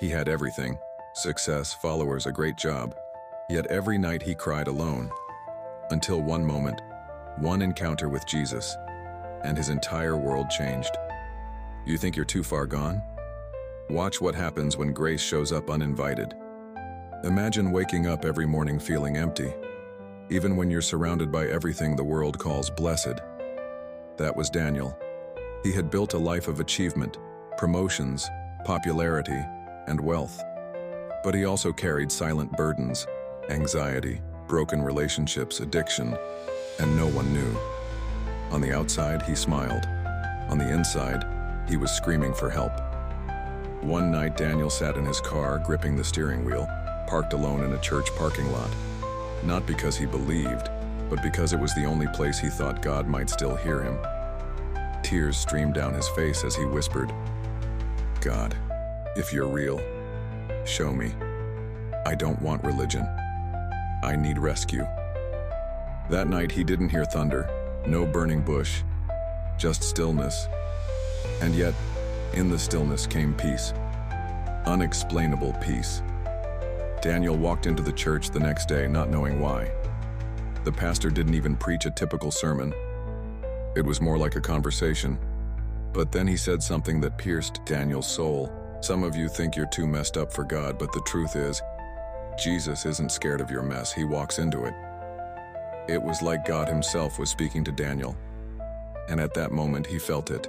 He had everything: success, followers, a great job. Yet every night he cried alone. Until one moment, one encounter with Jesus, and his entire world changed. You think you're too far gone? Watch what happens when grace shows up uninvited. Imagine waking up every morning feeling empty, even when you're surrounded by everything the world calls blessed. That was Daniel. He had built a life of achievement, promotions, popularity, and wealth. But he also carried silent burdens, anxiety, broken relationships, addiction, and no one knew. On the outside, he smiled. On the inside, he was screaming for help. One night, Daniel sat in his car, gripping the steering wheel, parked alone in a church parking lot. Not because he believed, but because it was the only place he thought God might still hear him. Tears streamed down his face as he whispered, "God, if you're real, show me. I don't want religion. I need rescue." That night he didn't hear thunder, no burning bush, just stillness. And yet, in the stillness came peace. Unexplainable peace. Daniel walked into the church the next day not knowing why. The pastor didn't even preach a typical sermon. It was more like a conversation. But then he said something that pierced Daniel's soul. "Some of you think you're too messed up for God, but the truth is, Jesus isn't scared of your mess. He walks into it." It was like God himself was speaking to Daniel. And at that moment he felt it.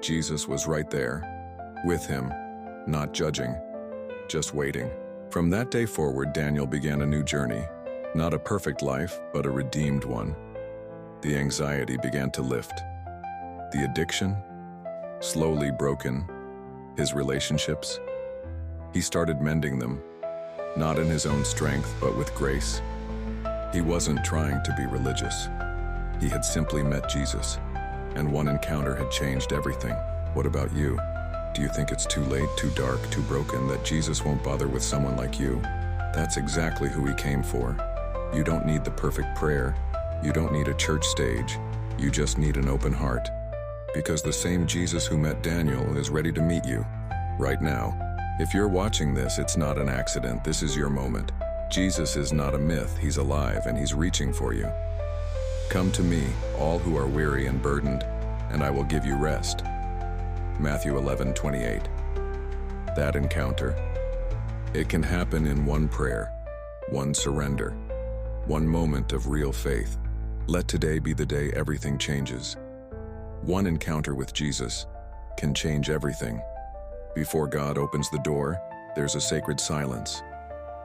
Jesus was right there, with him, not judging, just waiting. From that day forward, Daniel began a new journey. Not a perfect life, but a redeemed one. The anxiety began to lift. The addiction, slowly broken. His relationships, he started mending them, not in his own strength, but with grace. He wasn't trying to be religious. He had simply met Jesus, and one encounter had changed everything. What about you? Do you think it's too late, too dark, too broken, that Jesus won't bother with someone like you? That's exactly who he came for. You don't need the perfect prayer. You don't need a church stage. You just need an open heart. Because the same Jesus who met Daniel is ready to meet you, right now. If you're watching this, it's not an accident. This is your moment. Jesus is not a myth. He's alive, and he's reaching for you. "Come to me, all who are weary and burdened, and I will give you rest." Matthew 11:28. That encounter. It can happen in one prayer, one surrender, one moment of real faith. Let today be the day everything changes. One encounter with Jesus can change everything. Before God opens the door, there's a sacred silence,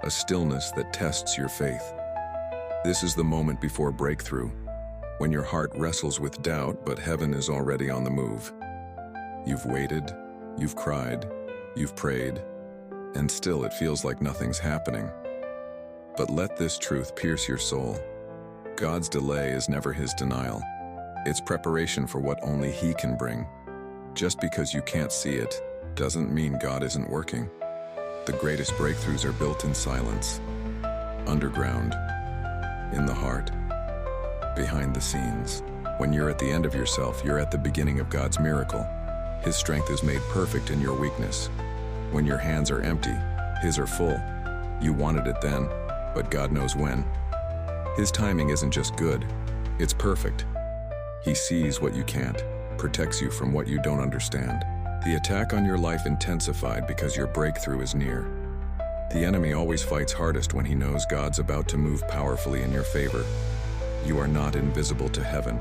a stillness that tests your faith. This is the moment before breakthrough, when your heart wrestles with doubt, but heaven is already on the move. You've waited, you've cried, you've prayed, and still it feels like nothing's happening. But let this truth pierce your soul. God's delay is never his denial. It's preparation for what only he can bring. Just because you can't see it doesn't mean God isn't working. The greatest breakthroughs are built in silence, underground, in the heart, behind the scenes. When you're at the end of yourself, you're at the beginning of God's miracle. His strength is made perfect in your weakness. When your hands are empty, his are full. You wanted it then, but God knows when. His timing isn't just good, it's perfect. He sees what you can't, protects you from what you don't understand. The attack on your life intensified because your breakthrough is near. The enemy always fights hardest when he knows God's about to move powerfully in your favor. You are not invisible to heaven.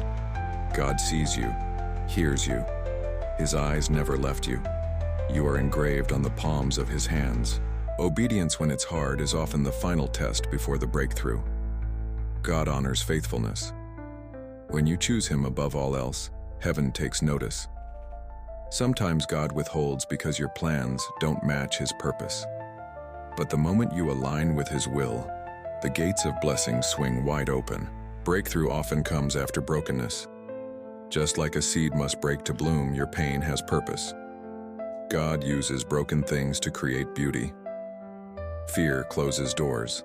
God sees you, hears you. His eyes never left you. You are engraved on the palms of his hands. Obedience when it's hard is often the final test before the breakthrough. God honors faithfulness. When you choose him above all else, heaven takes notice. Sometimes God withholds because your plans don't match his purpose. But the moment you align with his will, the gates of blessing swing wide open. Breakthrough often comes after brokenness. Just like a seed must break to bloom, your pain has purpose. God uses broken things to create beauty. Fear closes doors.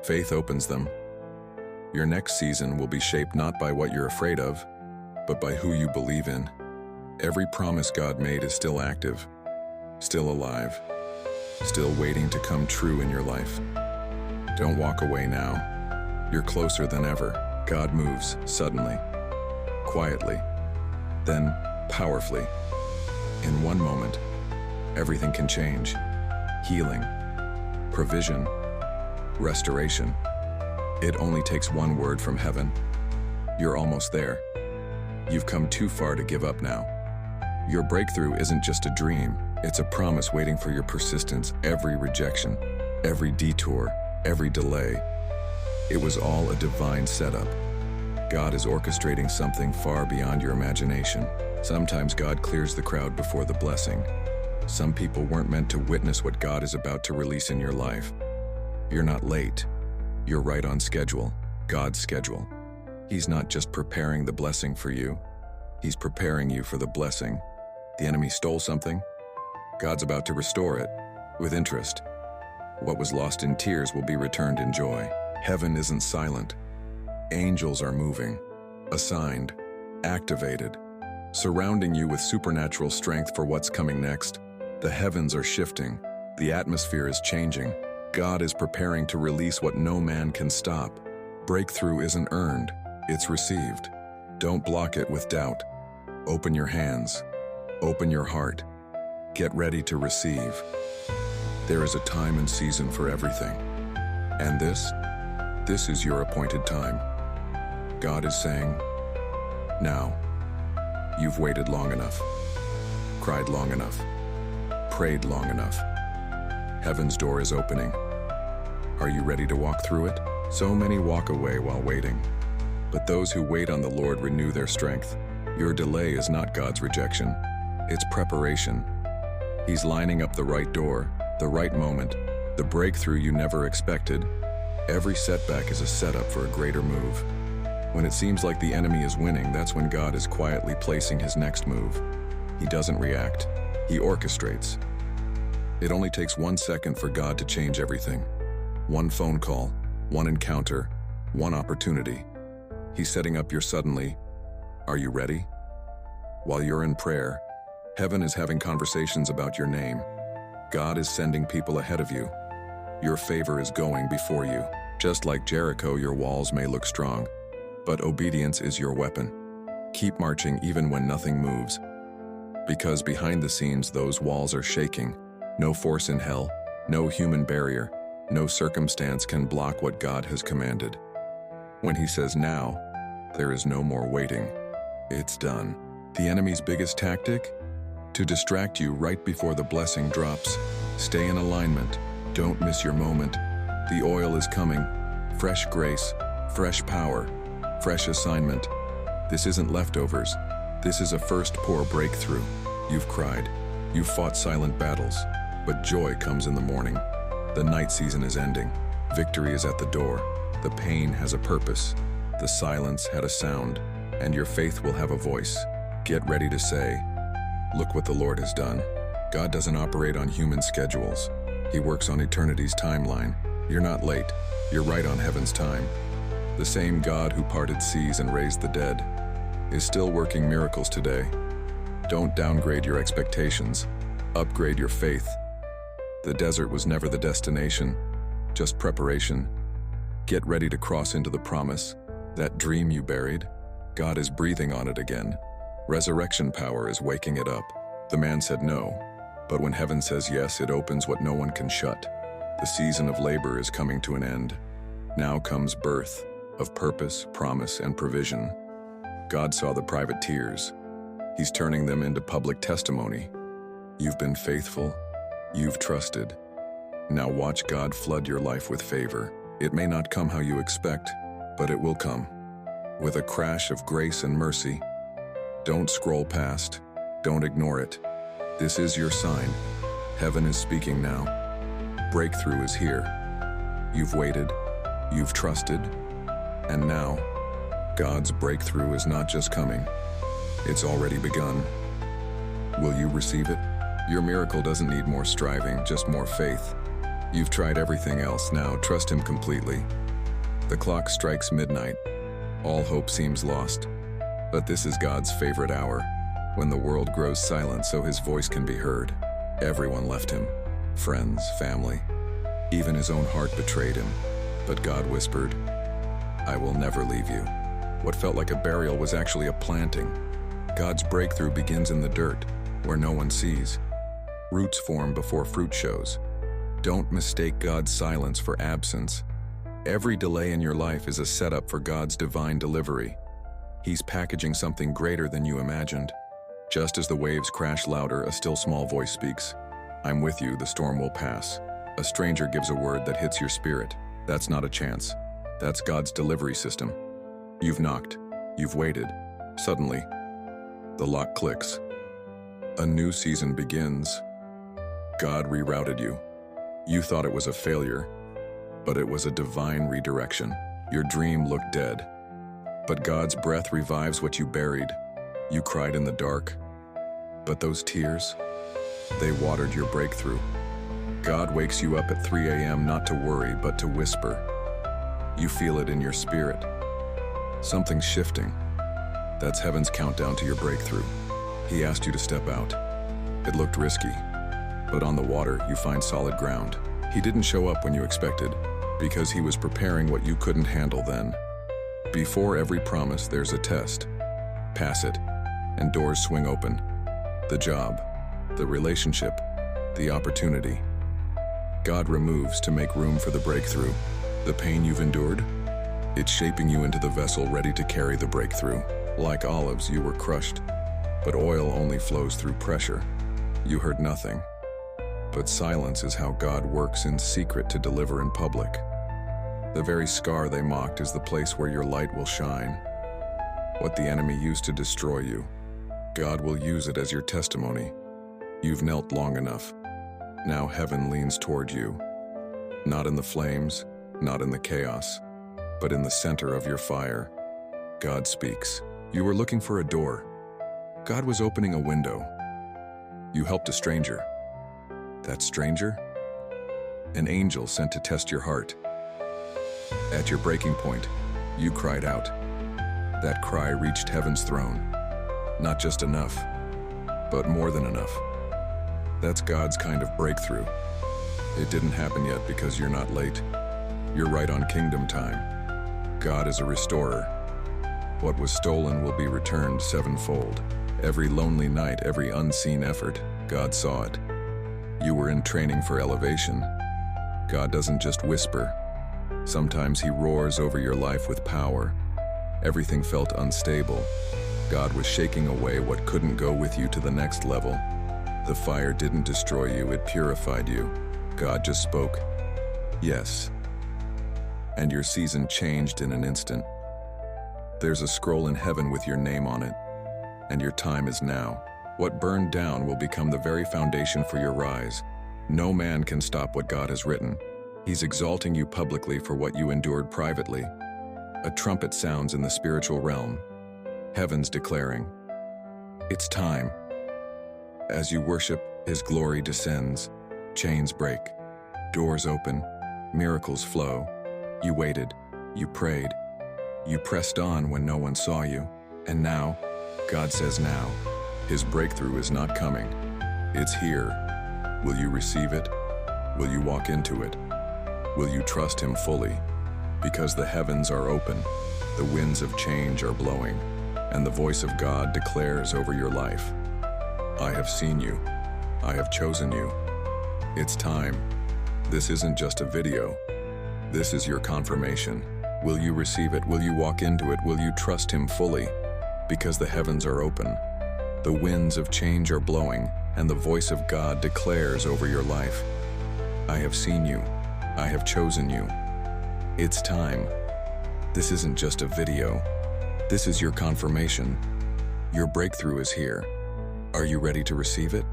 Faith opens them. Your next season will be shaped not by what you're afraid of, but by who you believe in. Every promise God made is still active, still alive. still waiting to come true in your life. Don't walk away now. You're closer than ever. God moves suddenly, quietly, then powerfully. In one moment, everything can change. Healing, provision, restoration. It only takes one word from heaven. You're almost there. You've come too far to give up now. Your breakthrough isn't just a dream, it's a promise waiting for your persistence. Every rejection, every detour, every delay, it was all a divine setup. God is orchestrating something far beyond your imagination. Sometimes God clears the crowd before the blessing. Some people weren't meant to witness what God is about to release in your life. You're not late. You're right on schedule, God's schedule. He's not just preparing the blessing for you, He's preparing you for the blessing. The enemy stole something. God's about to restore it with interest. What was lost in tears will be returned in joy. Heaven isn't silent. Angels are moving, assigned, activated, surrounding you with supernatural strength for what's coming next. The heavens are shifting. The atmosphere is changing. God is preparing to release what no man can stop. Breakthrough isn't earned, it's received. Don't block it with doubt. Open your hands. Open your heart. Get ready to receive. There is a time and season for everything. And this is your appointed time. God is saying, now. You've waited long enough, cried long enough, prayed long enough. Heaven's door is opening. Are you ready to walk through it? So many walk away while waiting, but those who wait on the Lord renew their strength. Your delay is not God's rejection, it's preparation. He's lining up the right door, the right moment, the breakthrough you never expected. Every setback is a setup for a greater move. When it seems like the enemy is winning, that's when God is quietly placing his next move. He doesn't react, he orchestrates. It only takes 1 second for God to change everything. One phone call, one encounter, one opportunity. He's setting up your suddenly. Are you ready? While you're in prayer, heaven is having conversations about your name. God is sending people ahead of you. Your favor is going before you. Just like Jericho, your walls may look strong, but obedience is your weapon. Keep marching even when nothing moves. Because behind the scenes, those walls are shaking. No force in hell, no human barrier, no circumstance can block what God has commanded. When he says now, there is no more waiting. It's done. The enemy's biggest tactic? To distract you right before the blessing drops. Stay in alignment. Don't miss your moment. The oil is coming. Fresh grace, fresh power, fresh assignment. This isn't leftovers. This is a first pour breakthrough. You've cried. You've fought silent battles. But joy comes in the morning. The night season is ending. Victory is at the door. The pain has a purpose. The silence had a sound. And your faith will have a voice. Get ready to say, look what the Lord has done. God doesn't operate on human schedules. He works on eternity's timeline. You're not late. You're right on heaven's time. The same God who parted seas and raised the dead is still working miracles today. Don't downgrade your expectations. Upgrade your faith. The desert was never the destination, just preparation. Get ready to cross into the promise. That dream you buried, God is breathing on it again. Resurrection power is waking it up. The man said no, but when heaven says yes, it opens what no one can shut. The season of labor is coming to an end. Now comes birth of purpose, promise, and provision. God saw the private tears. He's turning them into public testimony. You've been faithful. You've trusted. Now watch God flood your life with favor. It may not come how you expect, but it will come. With a crash of grace and mercy. Don't scroll past. Don't ignore it. This is your sign. Heaven is speaking now. Breakthrough is here. You've waited. You've trusted. And now, God's breakthrough is not just coming. It's already begun. Will you receive it? Your miracle doesn't need more striving, just more faith. You've tried everything else, now trust Him completely. The clock strikes midnight. All hope seems lost. But this is God's favorite hour, when the world grows silent so His voice can be heard. Everyone left Him. friends, family. Even his own heart betrayed him. But God whispered, "I will never leave you." What felt like a burial was actually a planting. God's breakthrough begins in the dirt, where no one sees. Roots form before fruit shows. Don't mistake God's silence for absence. Every delay in your life is a setup for God's divine delivery. He's packaging something greater than you imagined. Just as the waves crash louder, a still small voice speaks. "I'm with you, the storm will pass." A stranger gives a word that hits your spirit. That's not a chance. That's God's delivery system. You've knocked. You've waited. Suddenly, the lock clicks. A new season begins. God rerouted you. You thought it was a failure, but it was a divine redirection. Your dream looked dead, but God's breath revives what you buried. You cried in the dark, but those tears, they watered your breakthrough. God wakes you up at 3 a.m. not to worry, but to whisper. You feel it in your spirit. Something's shifting. That's heaven's countdown to your breakthrough. He asked you to step out. It looked risky, but on the water you find solid ground. He didn't show up when you expected, because he was preparing what you couldn't handle then. Before every promise, there's a test. Pass it, and doors swing open. The job, the relationship, the opportunity. God removes to make room for the breakthrough. The pain you've endured, it's shaping you into the vessel ready to carry the breakthrough. Like olives, you were crushed, but oil only flows through pressure. You heard nothing. But silence is how God works in secret to deliver in public. The very scar they mocked is the place where your light will shine. What the enemy used to destroy you, God will use it as your testimony. You've knelt long enough. Now heaven leans toward you. Not in the flames, not in the chaos, but in the center of your fire. God speaks. You were looking for a door. God was opening a window. You helped a stranger. That stranger? An angel sent to test your heart. At your breaking point, you cried out. That cry reached heaven's throne. Not just enough, but more than enough. That's God's kind of breakthrough. It didn't happen yet because you're not late. You're right on kingdom time. God is a restorer. What was stolen will be returned sevenfold. Every lonely night, every unseen effort, God saw it. You were in training for elevation. God doesn't just whisper. Sometimes he roars over your life with power. Everything felt unstable. God was shaking away what couldn't go with you to the next level. The fire didn't destroy you, it purified you. God just spoke, yes. And your season changed in an instant. There's a scroll in heaven with your name on it, and your time is now. What burned down will become the very foundation for your rise. No man can stop what God has written. He's exalting you publicly for what you endured privately. A trumpet sounds in the spiritual realm. Heaven's declaring, it's time. As you worship, his glory descends. Chains break. Doors open. Miracles flow. You waited. You prayed. You pressed on when no one saw you. And now, God says now, his breakthrough is not coming. It's here. Will you receive it? Will you walk into it? Will you trust him fully? Because the heavens are open, the winds of change are blowing, and the voice of God declares over your life, I have seen you. I have chosen you. It's time. This isn't just a video. This is your confirmation. Will you receive it? Will you walk into it? Will you trust him fully? Because the heavens are open. The winds of change are blowing, and the voice of God declares over your life, I have seen you. I have chosen you. It's time. This isn't just a video. This is your confirmation. Your breakthrough is here. Are you ready to receive it?